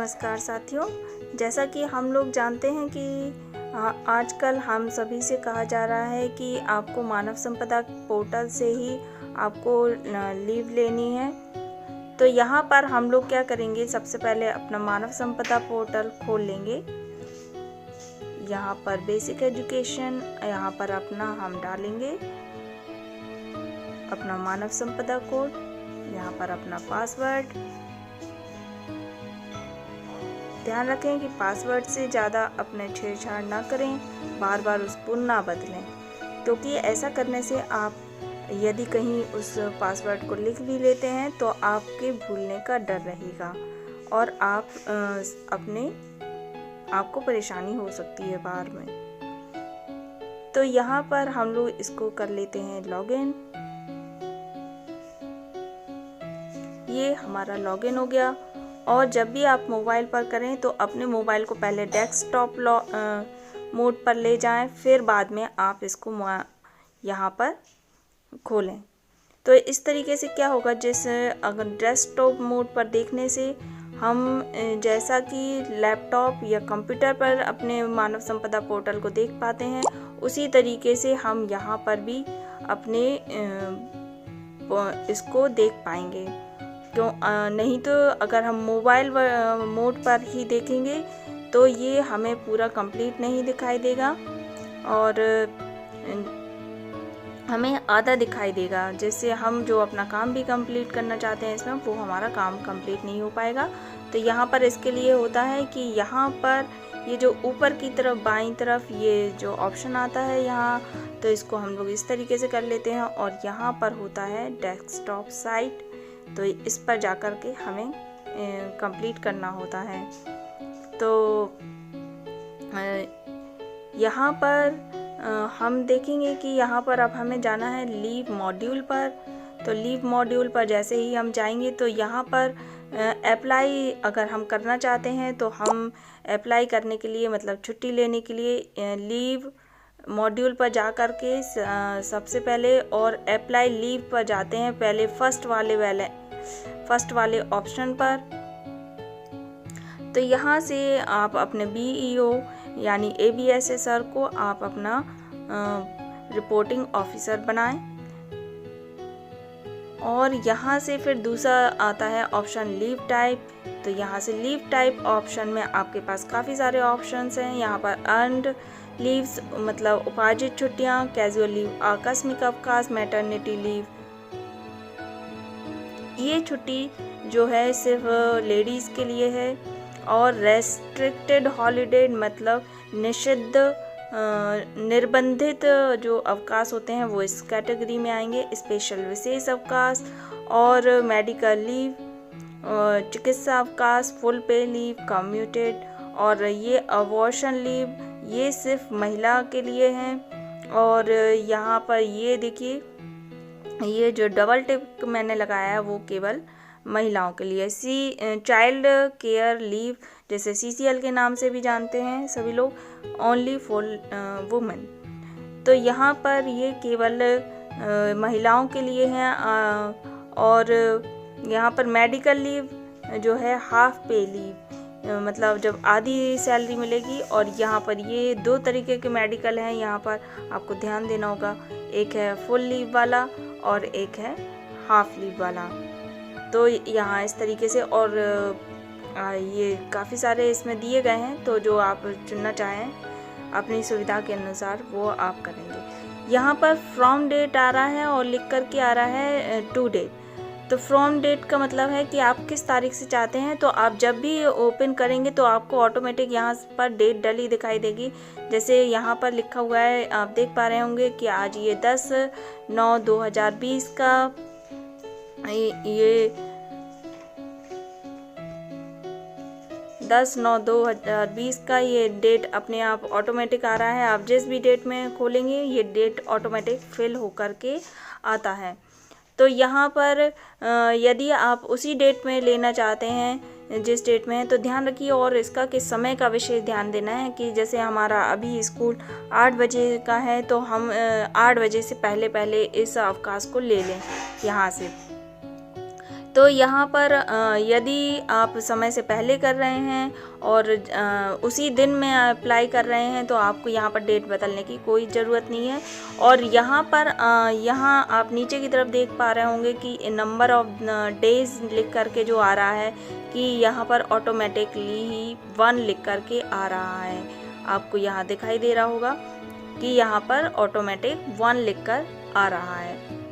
नमस्कार साथियों। जैसा कि हम लोग जानते हैं कि आजकल हम सभी से कहा जा रहा है कि आपको मानव संपदा पोर्टल से ही आपको लीव लेनी है। तो यहाँ पर हम लोग क्या करेंगे, सबसे पहले अपना मानव संपदा पोर्टल खोल लेंगे। यहाँ पर बेसिक एजुकेशन, यहाँ पर अपना हम डालेंगे अपना मानव संपदा कोड, यहाँ पर अपना पासवर्ड। ध्यान रखें कि पासवर्ड से ज़्यादा अपने छेड़छाड़ ना करें, बार बार उसको ना बदलें, क्योंकि ऐसा करने से आप यदि कहीं उस पासवर्ड को लिख भी लेते हैं तो आपके भूलने का डर रहेगा और आपको परेशानी हो सकती है बाद में। तो यहाँ पर हम लोग इसको कर लेते हैं लॉगिन। ये हमारा लॉगिन हो गया। और जब भी आप मोबाइल पर करें तो अपने मोबाइल को पहले डेस्कटॉप मोड पर ले जाएं, फिर बाद में आप इसको यहाँ पर खोलें। तो इस तरीके से क्या होगा, जैसे अगर डेस्कटॉप मोड पर देखने से हम जैसा कि लैपटॉप या कंप्यूटर पर अपने मानव संपदा पोर्टल को देख पाते हैं, उसी तरीके से हम यहाँ पर भी अपने इसको देख पाएंगे। क्यों नहीं तो अगर हम मोबाइल मोड पर ही देखेंगे तो ये हमें पूरा कंप्लीट नहीं दिखाई देगा और हमें आधा दिखाई देगा। जैसे हम जो अपना काम भी कंप्लीट करना चाहते हैं इसमें, वो हमारा काम कंप्लीट नहीं हो पाएगा। तो यहाँ पर इसके लिए होता है कि यहाँ पर ये जो ऊपर की तरफ बाईं तरफ ये जो ऑप्शन आता है यहाँ, तो इसको हम लोग इस तरीके से कर लेते हैं और यहाँ पर होता है डेस्कटॉप साइट। तो इस पर जाकर के हमें कंप्लीट करना होता है। तो यहाँ पर हम देखेंगे कि यहाँ पर अब हमें जाना है लीव मॉड्यूल पर। तो लीव मॉड्यूल पर जैसे ही हम जाएंगे तो यहाँ पर अप्लाई अगर हम करना चाहते हैं तो हम अप्लाई करने के लिए, मतलब छुट्टी लेने के लिए लीव मॉड्यूल पर जा कर के सबसे पहले और अप्लाई लीव पर जाते हैं, पहले फर्स्ट वाले ऑप्शन पर। तो यहाँ से आप अपने BEO यानी ABSSR को आप अपना रिपोर्टिंग ऑफिसर बनाएं। और यहाँ से फिर दूसरा आता है ऑप्शन लीव टाइप। तो यहाँ से लीव टाइप ऑप्शन में आपके पास काफ़ी सारे ऑप्शंस हैं। यहाँ पर अर्न्ड लीव्स मतलब उपार्जित छुट्टियाँ, कैजुअल लीव आकस्मिक अवकाश, मैटरनिटी लीव। ये छुट्टी जो है सिर्फ लेडीज़ के लिए है। और रेस्ट्रिक्टेड हॉलीडे मतलब निषिद्ध निर्बंधित जो अवकाश होते हैं वो इस कैटेगरी में आएंगे। स्पेशल विशेष अवकाश और मेडिकल लीव, चिकित्सा अवकाश, फुल पे लीव, कम्यूटेड और ये अबॉर्शन लीव, ये सिर्फ महिला के लिए हैं। और यहाँ पर ये देखिए, ये जो डबल टिक मैंने लगाया है वो केवल महिलाओं के लिए। चाइल्ड केयर लीव जैसे CCL के नाम से भी जानते हैं सभी लोग, ओनली फॉर वुमेन। तो यहाँ पर ये केवल महिलाओं के लिए हैं। और यहाँ पर मेडिकल लीव जो है हाफ पे लीव, मतलब जब आधी सैलरी मिलेगी। और यहाँ पर ये दो तरीके के मेडिकल हैं, यहाँ पर आपको ध्यान देना होगा। एक है फुल लीव वाला और एक है हाफ लीव वाला। तो यहाँ इस तरीके से, और ये काफ़ी सारे इसमें दिए गए हैं। तो जो आप चुनना चाहें अपनी सुविधा के अनुसार वो आप करेंगे। यहाँ पर फ्रॉम डेट आ रहा है और लिख कर के आ रहा है टू डेट। तो फ्रॉम डेट का मतलब है कि आप किस तारीख से चाहते हैं। तो आप जब भी ओपन करेंगे तो आपको ऑटोमेटिक यहाँ पर डेट डली दिखाई देगी। जैसे यहाँ पर लिखा हुआ है, आप देख पा रहे होंगे कि आज ये 10/9/2020 का ये 10/9/2020 का ये डेट अपने आप ऑटोमेटिक आ रहा है। आप जिस भी डेट में खोलेंगे ये डेट ऑटोमेटिक फिल होकर के आता है। तो यहाँ पर यदि आप उसी डेट में लेना चाहते हैं जिस डेट में है, तो ध्यान रखिए। और इसका किस समय का विशेष ध्यान देना है कि जैसे हमारा अभी स्कूल 8 बजे का है तो हम 8 बजे से पहले इस अवकाश को ले लें यहाँ से। तो यहाँ पर यदि आप समय से पहले कर रहे हैं और उसी दिन में अप्लाई कर रहे हैं तो आपको यहाँ पर डेट बदलने की कोई ज़रूरत नहीं है। और यहाँ पर यहाँ आप नीचे की तरफ देख पा रहे होंगे कि नंबर ऑफ डेज लिख करके जो आ रहा है कि यहाँ पर ऑटोमेटिकली ही 1 लिख करके आ रहा है। आपको यहाँ दिखाई दे रहा होगा कि यहाँ पर ऑटोमेटिक 1 लिख कर आ रहा है।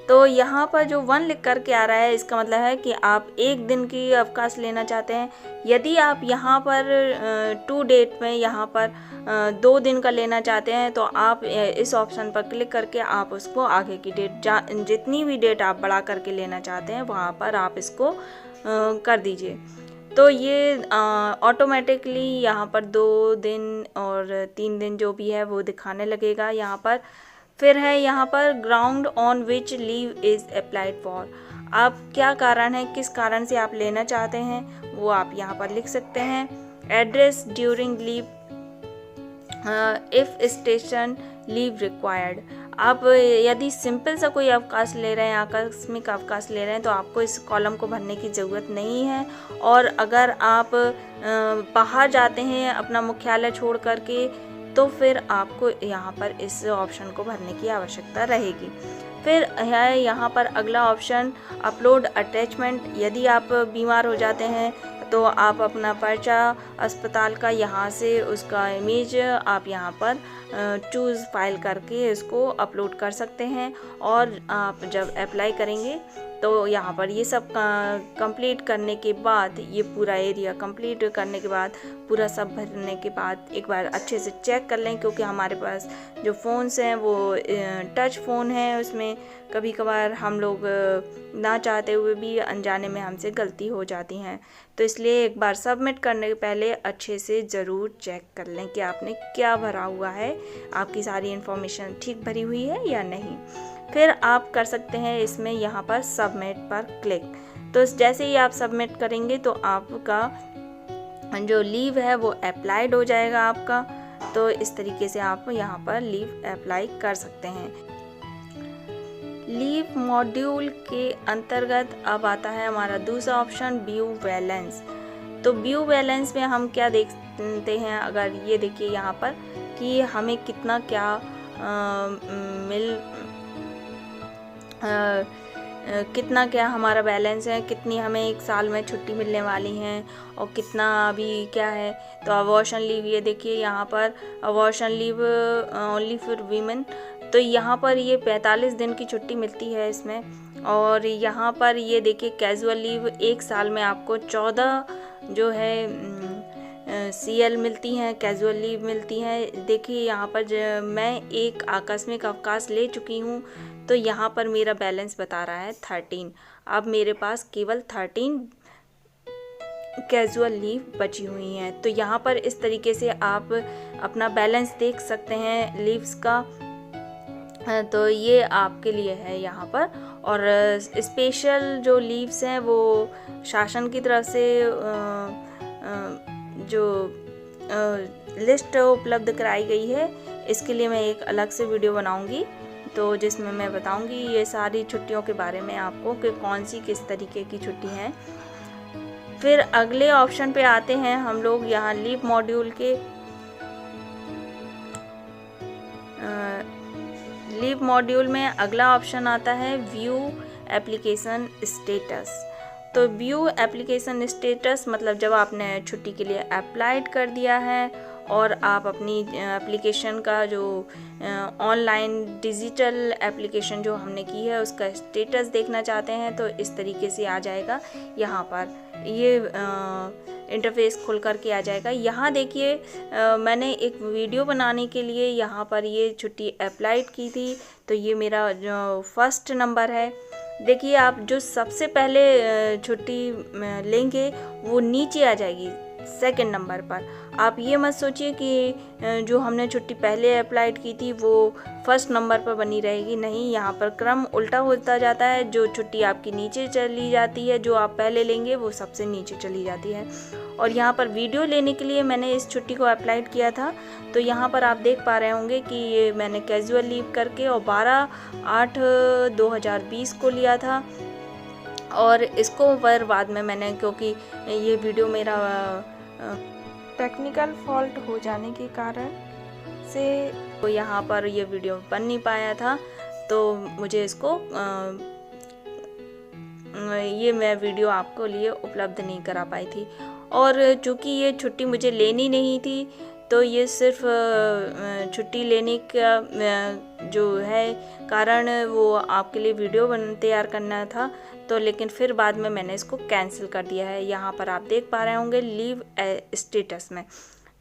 तो यहाँ पर जो 1 लिख कर के आ रहा है इसका मतलब है कि आप 1 दिन की अवकाश लेना चाहते हैं। यदि आप यहाँ पर टू डेट में यहाँ पर 2 दिन का लेना चाहते हैं तो आप इस ऑप्शन पर क्लिक करके आप उसको आगे की डेट जितनी भी डेट आप बढ़ा करके लेना चाहते हैं वहाँ पर आप इसको कर दीजिए। तो ये ऑटोमेटिकली यहाँ पर 2 दिन और 3 दिन जो भी है वो दिखाने लगेगा यहाँ पर। फिर है यहाँ पर ground on which leave is applied for. आप क्या कारण है, किस कारण से आप लेना चाहते हैं वो आप यहाँ पर लिख सकते हैं। Address during leave if station leave required. आप यदि सिंपल सा कोई अवकाश ले रहे हैं, आकस्मिक अवकाश ले रहे हैं तो आपको इस कॉलम को भरने की ज़रूरत नहीं है। और अगर आप बाहर जाते हैं अपना मुख्यालय छोड़ करके तो फिर आपको यहाँ पर इस ऑप्शन को भरने की आवश्यकता रहेगी। फिर है यहाँ पर अगला ऑप्शन अपलोड अटैचमेंट। यदि आप बीमार हो जाते हैं तो आप अपना पर्चा अस्पताल का यहाँ से उसका इमेज आप यहाँ पर चूज़ फाइल करके इसको अपलोड कर सकते हैं। और आप जब अप्लाई करेंगे तो यहाँ पर ये सब कंप्लीट करने के बाद, ये पूरा एरिया कंप्लीट करने के बाद, पूरा सब भरने के बाद एक बार अच्छे से चेक कर लें, क्योंकि हमारे पास जो फ़ोन्स हैं वो टच फ़ोन है, उसमें कभी कभार हम लोग ना चाहते हुए भी अनजाने में हमसे गलती हो जाती हैं। तो इसलिए एक बार सबमिट करने के पहले अच्छे से ज़रूर चेक कर लें कि आपने क्या भरा हुआ है, आपकी सारी इन्फॉर्मेशन ठीक भरी हुई है या नहीं। फिर आप कर सकते हैं इसमें यहाँ पर सबमिट पर क्लिक। तो जैसे ही आप सबमिट करेंगे तो आपका जो लीव है वो अप्लाइड हो जाएगा आपका। तो इस तरीके से आप यहाँ पर लीव अप्लाई कर सकते हैं। लीव मॉड्यूल के अंतर्गत अब आता है हमारा दूसरा ऑप्शन व्यू बैलेंस। तो व्यू बैलेंस में हम क्या देखते हैं, अगर ये देखिए यहाँ पर कि हमें कितना क्या कितना क्या हमारा बैलेंस है, कितनी हमें 1 साल में छुट्टी मिलने वाली हैं और कितना अभी क्या है। तो अबॉर्शन लीव, ये देखिए यहाँ पर abortion leave only for women. तो यहाँ पर ये 45 दिन की छुट्टी मिलती है इसमें। और यहाँ पर ये देखिए कैजुअल लीव 1 साल में आपको 14 जो है CL मिलती हैं, कैजुअल लीव मिलती हैं। देखिए यहाँ पर मैं एक आकस्मिक अवकाश ले चुकी हूँ तो यहाँ पर मेरा बैलेंस बता रहा है 13। अब मेरे पास केवल 13 कैजुअल लीव बची हुई हैं। तो यहाँ पर इस तरीके से आप अपना बैलेंस देख सकते हैं लीव्स का। तो ये आपके लिए है यहाँ पर। और स्पेशल जो लीव्स हैं वो शासन की तरफ से जो लिस्ट उपलब्ध कराई गई है, इसके लिए मैं एक अलग से वीडियो बनाऊंगी तो जिसमें मैं बताऊंगी ये सारी छुट्टियों के बारे में आपको कि कौन सी किस तरीके की छुट्टी हैं। फिर अगले ऑप्शन पे आते हैं हम लोग यहाँ लीव मॉड्यूल के। लीव मॉड्यूल में अगला ऑप्शन आता है व्यू एप्लीकेशन स्टेटस। तो व्यू एप्लीकेशन स्टेटस मतलब जब आपने छुट्टी के लिए अप्लाइड कर दिया है और आप अपनी एप्लीकेशन का जो ऑनलाइन डिजिटल एप्लीकेशन जो हमने की है उसका स्टेटस देखना चाहते हैं तो इस तरीके से आ जाएगा। यहाँ पर ये इंटरफेस खुल कर के आ जाएगा। यहाँ देखिए मैंने एक वीडियो बनाने के लिए यहाँ पर ये छुट्टी अप्लाइड की थी तो ये मेरा जो फर्स्ट नंबर है। देखिए आप जो सबसे पहले छुट्टी लेंगे वो नीचे आ जाएगी सेकंड नंबर पर। आप ये मत सोचिए कि जो हमने छुट्टी पहले अप्लाइड की थी वो फर्स्ट नंबर पर बनी रहेगी, नहीं, यहाँ पर क्रम उल्टा होता जाता है। जो छुट्टी आपकी नीचे चली जाती है जो आप पहले लेंगे वो सबसे नीचे चली जाती है। और यहाँ पर वीडियो लेने के लिए मैंने इस छुट्टी को अप्लाइड किया था तो यहाँ पर आप देख पा रहे होंगे कि ये मैंने कैजुअल लीव करके और 12/8/2020 को लिया था। और इसको पर बाद में मैंने, क्योंकि ये वीडियो मेरा टेक्निकल फॉल्ट हो जाने के कारण से तो यहाँ पर ये वीडियो बन नहीं पाया था, तो मुझे इसको ये मैं वीडियो आपको लिए उपलब्ध नहीं करा पाई थी। और चूँकि ये छुट्टी मुझे लेनी नहीं थी, तो ये सिर्फ छुट्टी लेने का जो है कारण वो आपके लिए वीडियो तैयार करना था, तो लेकिन फिर बाद में मैंने इसको कैंसिल कर दिया है। यहाँ पर आप देख पा रहे होंगे लीव स्टेटस में,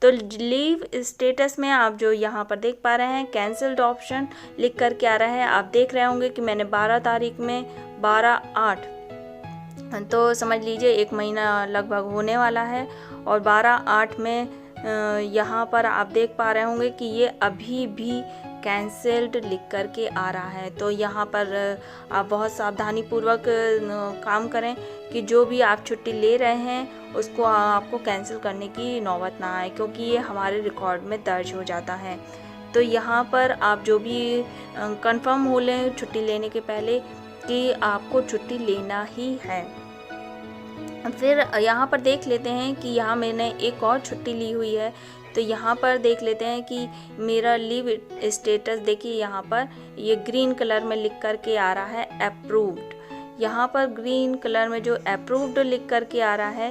तो लीव स्टेटस में आप जो यहाँ पर देख पा रहे हैं कैंसिल्ड ऑप्शन लिख कर के आ रहा है। आप देख रहे होंगे कि मैंने 12 तारीख में 12/8, तो समझ लीजिए 1 महीना लगभग होने वाला है, और 12/8 में यहाँ पर आप देख पा रहे होंगे कि ये अभी भी कैंसिल्ड लिख कर के आ रहा है। तो यहाँ पर आप बहुत सावधानी पूर्वक काम करें कि जो भी आप छुट्टी ले रहे हैं उसको आपको कैंसिल करने की नौबत ना आए, क्योंकि ये हमारे रिकॉर्ड में दर्ज हो जाता है। तो यहाँ पर आप जो भी कंफर्म हो लें छुट्टी लेने के पहले कि आपको छुट्टी लेना ही है। फिर यहाँ पर देख लेते हैं कि यहाँ मैंने एक और छुट्टी ली हुई है, तो यहाँ पर देख लेते हैं कि मेरा लीव स्टेटस देखिए, यहाँ पर ये ग्रीन कलर में लिख कर के आ रहा है अप्रूव्ड। यहाँ पर ग्रीन कलर में जो अप्रूव्ड लिख कर के आ रहा है,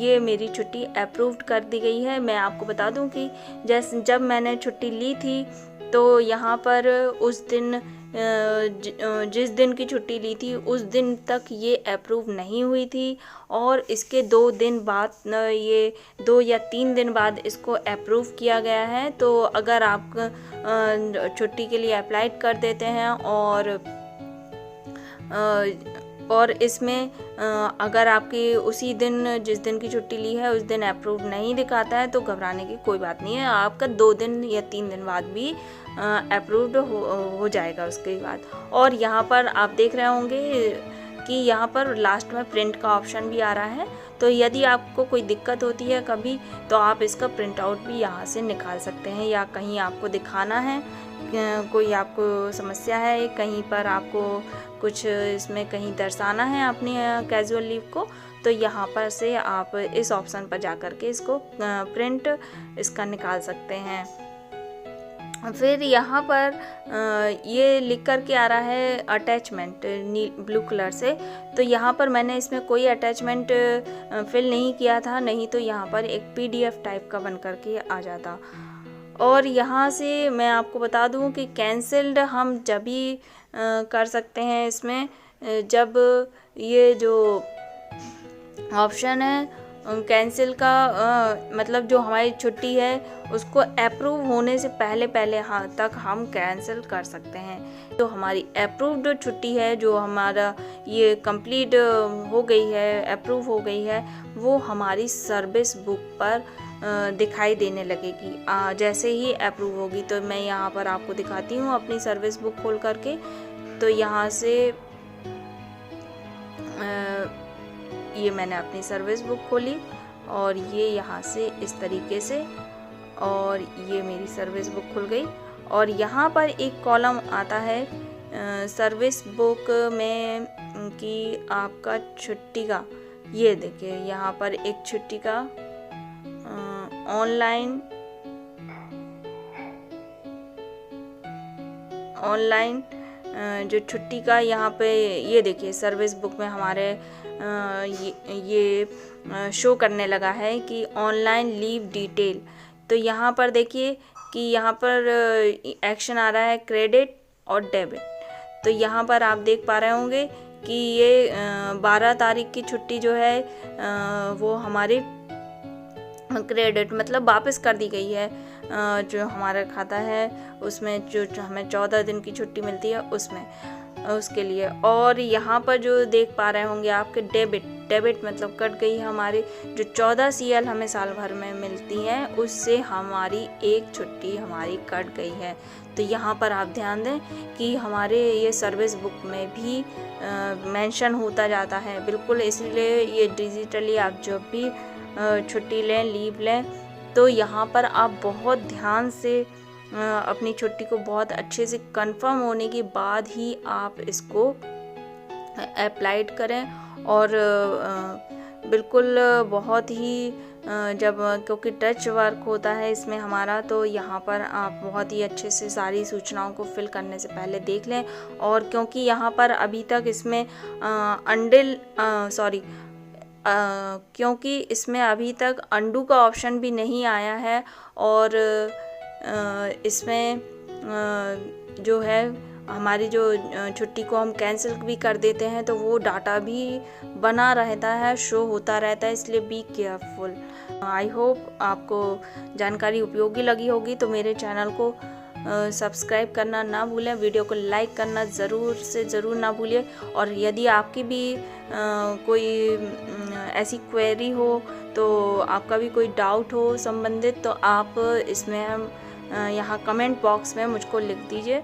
ये मेरी छुट्टी अप्रूव्ड कर दी गई है। मैं आपको बता दूं कि जब मैंने छुट्टी ली थी, तो यहाँ पर उस दिन जिस दिन की छुट्टी ली थी उस दिन तक ये अप्रूव नहीं हुई थी, और इसके 2 दिन बाद, ये 2 या 3 दिन बाद इसको अप्रूव किया गया है। तो अगर आप छुट्टी के लिए अप्लाई कर देते हैं और इसमें अगर आपकी उसी दिन जिस दिन की छुट्टी ली है उस दिन अप्रूव नहीं दिखाता है, तो घबराने की कोई बात नहीं है, आपका 2 दिन या 3 दिन बाद भी अप्रूव्ड हो जाएगा उसके बाद। और यहाँ पर आप देख रहे होंगे कि यहाँ पर लास्ट में प्रिंट का ऑप्शन भी आ रहा है, तो यदि आपको कोई दिक्कत होती है कभी, तो आप इसका प्रिंट आउट भी यहाँ से निकाल सकते हैं, या कहीं आपको दिखाना है, कोई आपको समस्या है, कहीं पर आपको कुछ इसमें कहीं दर्शाना है अपनी कैजुअल लीव को, तो यहाँ पर से आप इस ऑप्शन पर जा कर के इसको प्रिंट इसका निकाल सकते हैं। फिर यहाँ पर ये लिख कर के आ रहा है अटैचमेंट ब्लू कलर से, तो यहाँ पर मैंने इसमें कोई अटैचमेंट फिल नहीं किया था, नहीं तो यहाँ पर एक PDF टाइप का बन कर के आ जाता। और यहाँ से मैं आपको बता दूँ कि कैंसिल्ड हम जब भी कर सकते हैं इसमें, जब ये जो ऑप्शन है कैंसिल का मतलब जो हमारी छुट्टी है उसको अप्रूव होने से पहले तक हम कैंसिल कर सकते हैं। तो हमारी अप्रूव्ड छुट्टी है, जो हमारा ये कंप्लीट हो गई है, अप्रूव हो गई है, वो हमारी सर्विस बुक पर दिखाई देने लगेगी जैसे ही अप्रूव होगी। तो मैं यहाँ पर आपको दिखाती हूँ अपनी सर्विस बुक खोल करके। तो यहाँ से ये मैंने अपनी सर्विस बुक खोली, और ये यहाँ से इस तरीके से, और ये मेरी सर्विस बुक खुल गई। और यहाँ पर एक कॉलम आता है सर्विस बुक में कि आपका छुट्टी का, ये देखिए यहाँ पर एक छुट्टी का ऑनलाइन जो छुट्टी का यहाँ पे ये देखिए सर्विस बुक में हमारे ये शो करने लगा है कि ऑनलाइन लीव डिटेल। तो यहाँ पर देखिए कि यहाँ पर एक्शन आ रहा है क्रेडिट और डेबिट। तो यहाँ पर आप देख पा रहे होंगे कि ये 12 तारीख की छुट्टी जो है वो हमारी क्रेडिट मतलब वापस कर दी गई है। जो हमारा खाता है उसमें जो हमें 14 दिन की छुट्टी मिलती है उसमें उसके लिए। और यहाँ पर जो देख पा रहे होंगे आपके डेबिट मतलब कट गई है हमारी जो 14 CL हमें साल भर में मिलती हैं, उससे हमारी एक छुट्टी हमारी कट गई है। तो यहाँ पर आप ध्यान दें कि हमारे ये सर्विस बुक में भी मेंशन होता जाता है बिल्कुल। इसलिए ये डिजिटली आप जब भी छुट्टी लें, लीव लें, तो यहाँ पर आप बहुत ध्यान से अपनी छुट्टी को बहुत अच्छे से कंफर्म होने के बाद ही आप इसको अप्लाइड करें। और बिल्कुल बहुत ही जब क्योंकि टच वर्क होता है इसमें हमारा, तो यहाँ पर आप बहुत ही अच्छे से सारी सूचनाओं को फिल करने से पहले देख लें। और क्योंकि यहाँ पर अभी तक इसमें क्योंकि इसमें अभी तक अंडू का ऑप्शन भी नहीं आया है, और इसमें जो है हमारी जो छुट्टी को हम कैंसिल भी कर देते हैं तो वो डाटा भी बना रहता है, शो होता रहता है, इसलिए बी केयरफुल। आई होप आपको जानकारी उपयोगी लगी होगी, तो मेरे चैनल को सब्सक्राइब करना ना भूलें, वीडियो को लाइक करना ज़रूर से ज़रूर ना भूलिए। और यदि आपकी भी कोई ऐसी क्वेरी हो, तो आपका भी कोई डाउट हो संबंधित, तो आप इसमें यहाँ कमेंट बॉक्स में मुझको लिख दीजिए।